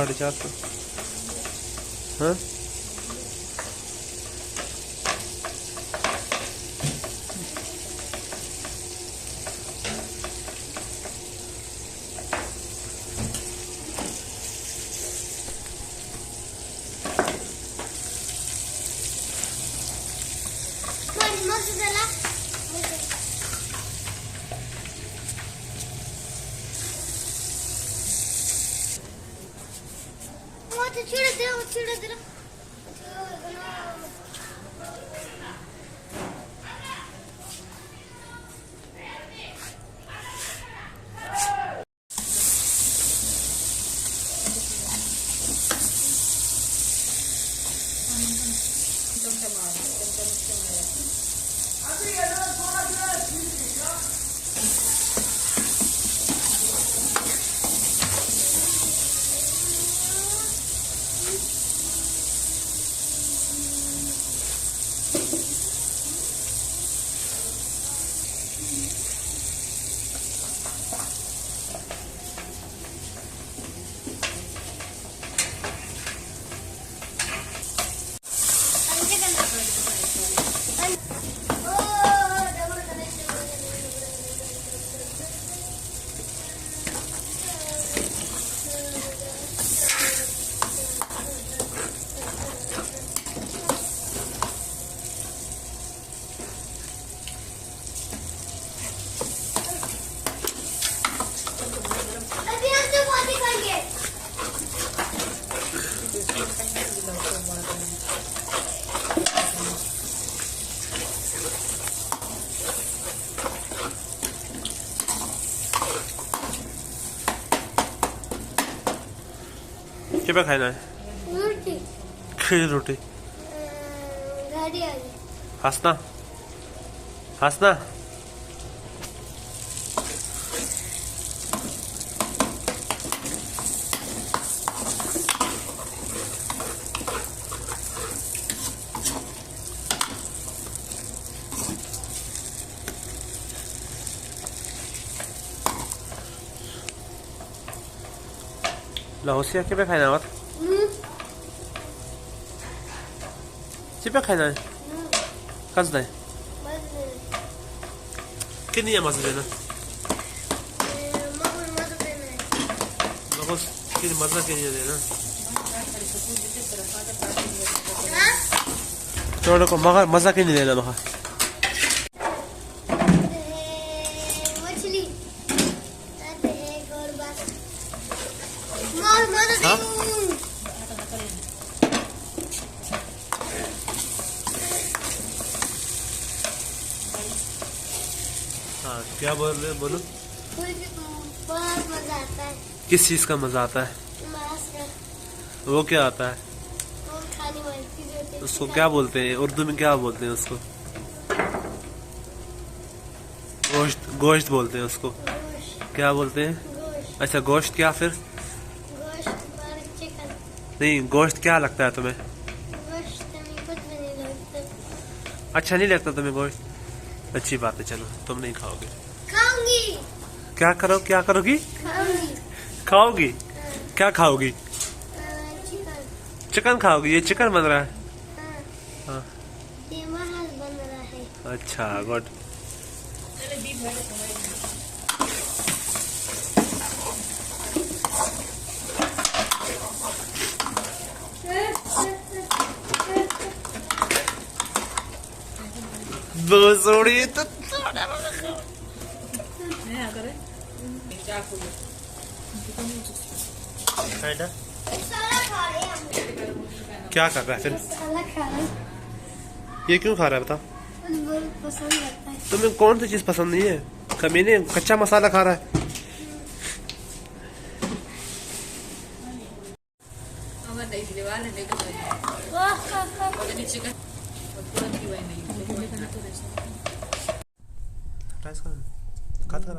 ₹450 हाँ छोड़ दे क्या खाना है? रोटी। रोटी गाड़ी आ गई। हंसना हंसना लाहौसिया क्या पे खाना है? क्या खाना है? कस है कितनी है मज़ा देना? मगोस कितनी मज़ा कितनी देना? छोड़ो को मगर मज़ा कितनी देना मगर? हाँ क्या बोल रहे बोलो? बहुत मजा आता है। किस चीज़ का मज़ा आता है? वो क्या आता है? वो खाने वाली चीज़ होती है। उसको क्या बोलते हैं? उर्दू में क्या बोलते हैं उसको? गोश्त गोश्त बोलते हैं उसको। क्या बोलते हैं? गोश्त। अच्छा गोश्त क्या फिर? गोश्त और चिकन। नहीं गोश्त क्या लगता है तुम्हें? गोश्त हमें कुछ भी नहीं लगता। अच्छा नहीं लगता तुम्हें गोश्त? अच्छी बात है, चलो तुम नहीं खाओगे। खाऊंगी। क्या करोगी? खाऊंगी। खाओगी? क्या खाओगी? चिकन। चिकन खाओगी? ये चिकन बन रहा है? हाँ ये महल बन रहा है। अच्छा गुड। भोसड़ी तो मसाला खा रहे हैं हम। क्या कर रहा है फिर? मसाला खा रहे हैं। ये क्यों खा रहा है बता? मुझे बहुत पसंद लगता है। तुम्हें कौन सी चीज पसंद नहीं है? कमीने कच्चा मसाला खा रहा है। वाह, वाह, वाह। खाता